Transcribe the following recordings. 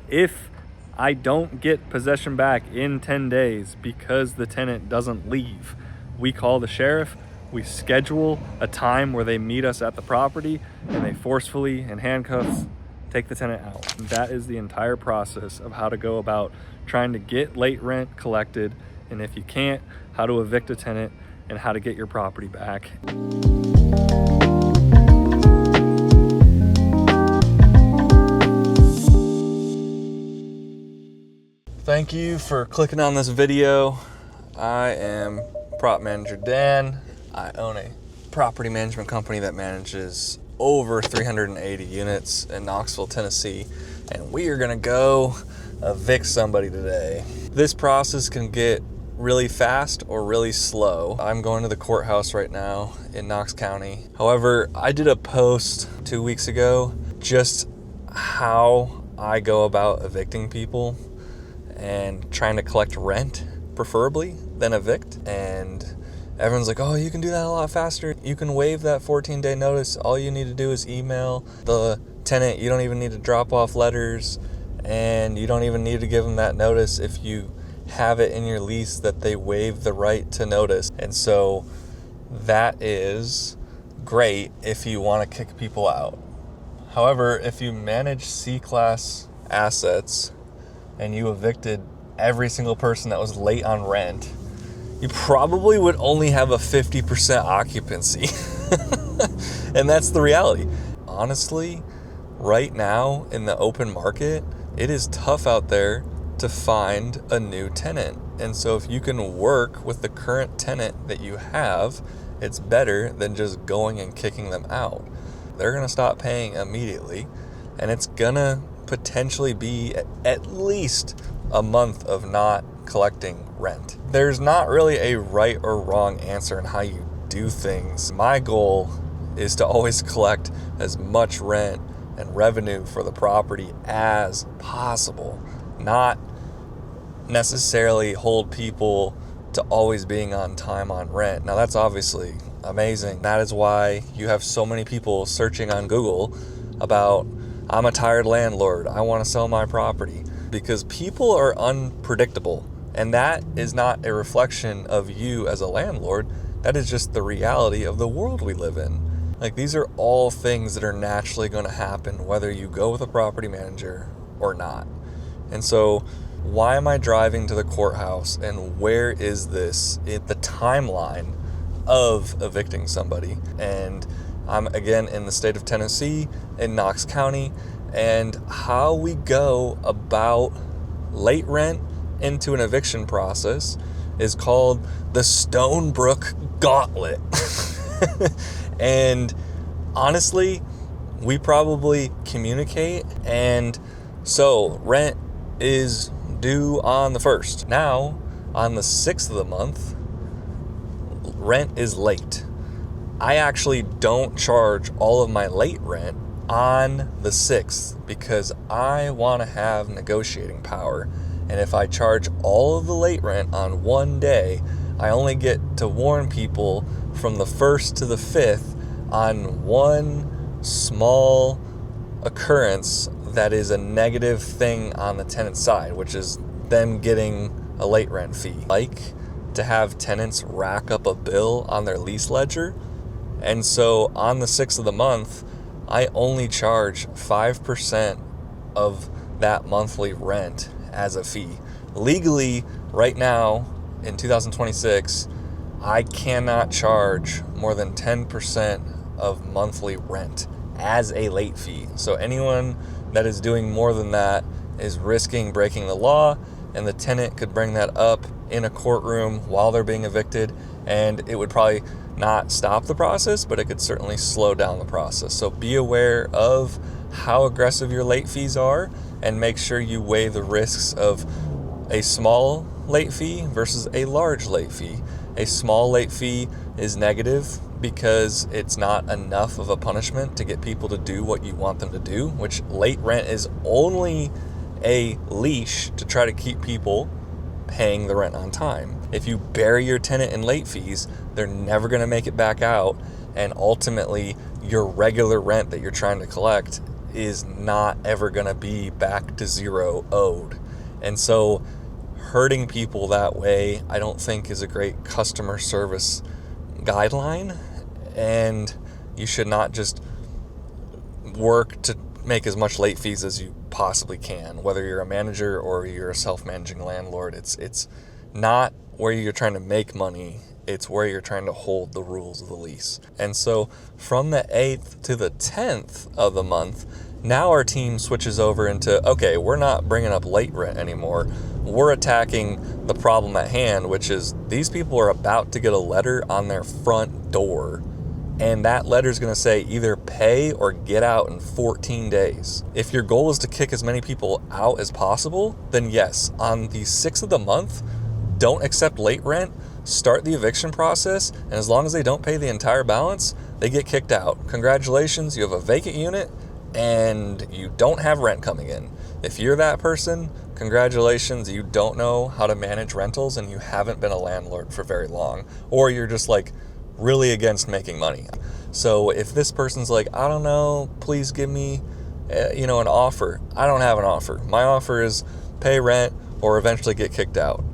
If I don't get possession back in 10 days because the tenant doesn't leave, we call the sheriff, we schedule a time where they meet us at the property, and they forcefully, in handcuffs, take the tenant out. And that is the entire process of how to go about trying to get late rent collected, and if you can't, how to evict a tenant and how to get your property back. Thank you for clicking on this video. I am Prop Manager Dan. I own a property management company that manages over 380 units in Knoxville, Tennessee, and we are gonna go evict somebody today. This process can get really fast or really slow. I'm going to the courthouse right now in Knox County. However, I did a post 2 weeks ago just how I go about evicting people and trying to collect rent, preferably, than evict. And everyone's like, oh, you can do that a lot faster. You can waive that 14-day notice. All you need to do is email the tenant. You don't even need to drop off letters, and you don't even need to give them that notice if you have it in your lease that they waive the right to notice. And so that is great if you want to kick people out. However, if you manage C-class assets and you evicted every single person that was late on rent, you probably would only have a 50% occupancy. And that's the reality. Honestly, right now in the open market, it is tough out there to find a new tenant. And so if you can work with the current tenant that you have, it's better than just going and kicking them out. They're gonna stop paying immediately, and it's gonna potentially be at least a month of not collecting rent. There's not really a right or wrong answer in how you do things. My goal is to always collect as much rent and revenue for the property as possible, not necessarily hold people to always being on time on rent. Now that's obviously amazing. That is why you have so many people searching on Google about, I'm a tired landlord, I want to sell my property, because people are unpredictable. And that is not a reflection of you as a landlord. That is just the reality of the world we live in. Like, these are all things that are naturally going to happen whether you go with a property manager or not. And so why am I driving to the courthouse, and where is this in the timeline of evicting somebody? And I'm again in the state of Tennessee, in Knox County, and how we go about late rent into an eviction process is called the Stonebrook Gauntlet. And honestly, we probably communicate, and so rent is due on the 1st. Now, on the 6th of the month, rent is late. I actually don't charge all of my late rent on the 6th because I want to have negotiating power. And if I charge all of the late rent on one day, I only get to warn people from the 1st to the 5th on one small occurrence that is a negative thing on the tenant side, which is them getting a late rent fee. Like to have tenants rack up a bill on their lease ledger. And so on the 6th of the month, I only charge 5% of that monthly rent as a fee. Legally, right now in 2026, I cannot charge more than 10% of monthly rent as a late fee. So anyone that is doing more than that is risking breaking the law, and the tenant could bring that up in a courtroom while they're being evicted, and it would probably not stop the process, but it could certainly slow down the process. So be aware of how aggressive your late fees are, and make sure you weigh the risks of a small late fee versus a large late fee. A small late fee is negative because it's not enough of a punishment to get people to do what you want them to do, which late rent is only a leash to try to keep people paying the rent on time. If you bury your tenant in late fees, they're never going to make it back out, and ultimately your regular rent that you're trying to collect is not ever going to be back to zero owed. And so hurting people that way, I don't think is a great customer service guideline. And you should not just work to make as much late fees as you possibly can, whether you're a manager or you're a self-managing landlord. It's not where you're trying to make money, it's where you're trying to hold the rules of the lease. And so from the 8th to the 10th of the month, now our team switches over into, okay, we're not bringing up late rent anymore. We're attacking the problem at hand, which is these people are about to get a letter on their front door. And that letter is going to say either pay or get out in 14 days. If your goal is to kick as many people out as possible, then yes, on the 6th of the month, don't accept late rent, start the eviction process, and as long as they don't pay the entire balance, they get kicked out. Congratulations, you have a vacant unit and you don't have rent coming in. If you're that person, congratulations, you don't know how to manage rentals and you haven't been a landlord for very long, or you're just like really against making money. So if this person's like, I don't know, please give me an offer. I don't have an offer. My offer is pay rent or eventually get kicked out.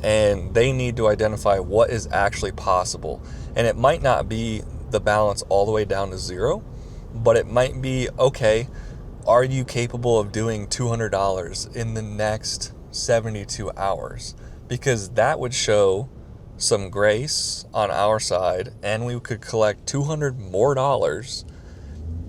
And they need to identify what is actually possible. And it might not be the balance all the way down to zero, but it might be, okay, are you capable of doing $200 in the next 72 hours? Because that would show some grace on our side, and we could collect $200 more,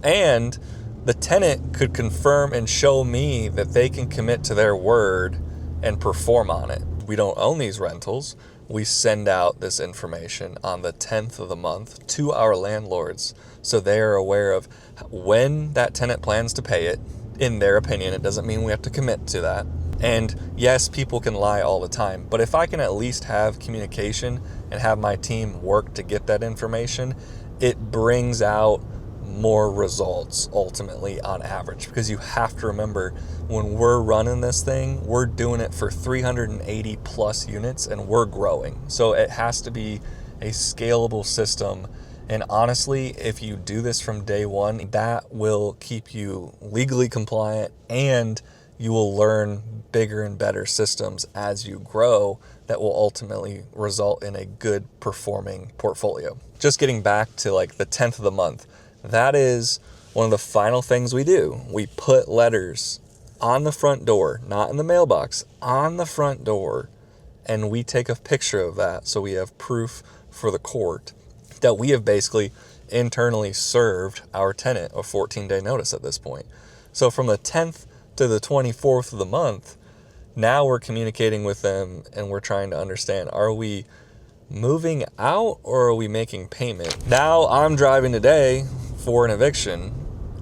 and the tenant could confirm and show me that they can commit to their word and perform on it. We don't own these rentals. We send out this information on the 10th of the month to our landlords so they are aware of when that tenant plans to pay it. In their opinion, it doesn't mean we have to commit to that. And yes, people can lie all the time, but if I can at least have communication and have my team work to get that information, it brings out more results ultimately on average. Because you have to remember, when we're running this thing, we're doing it for 380 plus units and we're growing. So it has to be a scalable system. And honestly, if you do this from day one, that will keep you legally compliant, and you will learn bigger and better systems as you grow that will ultimately result in a good performing portfolio. Just getting back to like the 10th of the month, that is one of the final things we do. We put letters on the front door, not in the mailbox, on the front door, and we take a picture of that so we have proof for the court that we have basically internally served our tenant a 14-day notice at this point. So from the 10th to the 24th of the month, now we're communicating with them and we're trying to understand, are we moving out or are we making payment? Now I'm driving today for an eviction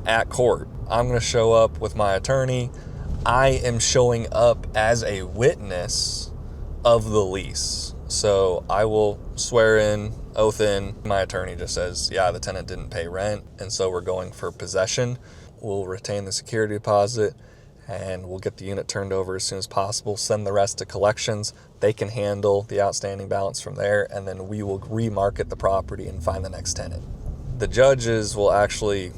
at court. I'm going to show up with my attorney. I am showing up as a witness of the lease. So I will swear in, oath in. My attorney just says, yeah, the tenant didn't pay rent, and so we're going for possession. We'll retain the security deposit and we'll get the unit turned over as soon as possible, send the rest to collections. They can handle the outstanding balance from there, and then we will remarket the property and find the next tenant. The judges will actually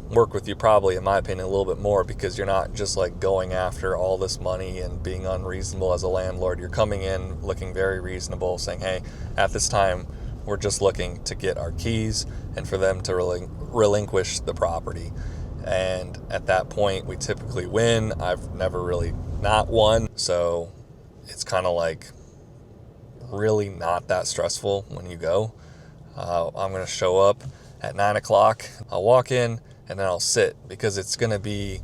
work with you probably, in my opinion, a little bit more, because you're not just like going after all this money and being unreasonable as a landlord. You're coming in looking very reasonable, saying, hey, at this time, we're just looking to get our keys and for them to relinquish the property. And at that point, we typically win. I've never really not won. So it's kind of like really not that stressful when you go. I'm going to show up at 9 o'clock. I'll walk in and then I'll sit, because it's going to be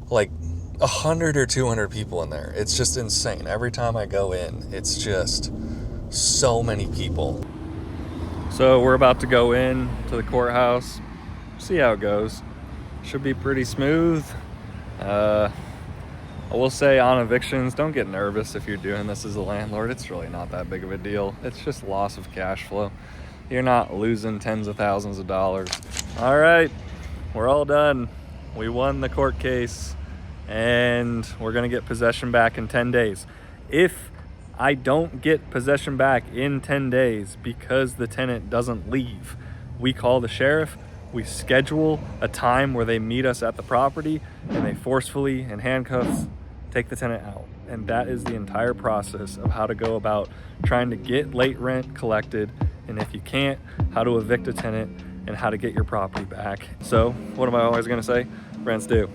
like 100 or 200 people in there. It's just insane. Every time I go in, it's just so many people. So we're about to go in to the courthouse, see how it goes. Should be pretty smooth. I will say on evictions, don't get nervous if you're doing this as a landlord. It's really not that big of a deal. It's just loss of cash flow. You're not losing tens of thousands of dollars. All right, we're all done. We won the court case and we're gonna get possession back in 10 days. If I don't get possession back in 10 days because the tenant doesn't leave, we call the sheriff. We schedule a time where they meet us at the property and they forcefully, in handcuffs, take the tenant out. And that is the entire process of how to go about trying to get late rent collected, and if you can't, how to evict a tenant and how to get your property back. So what am I always gonna say? Rents due.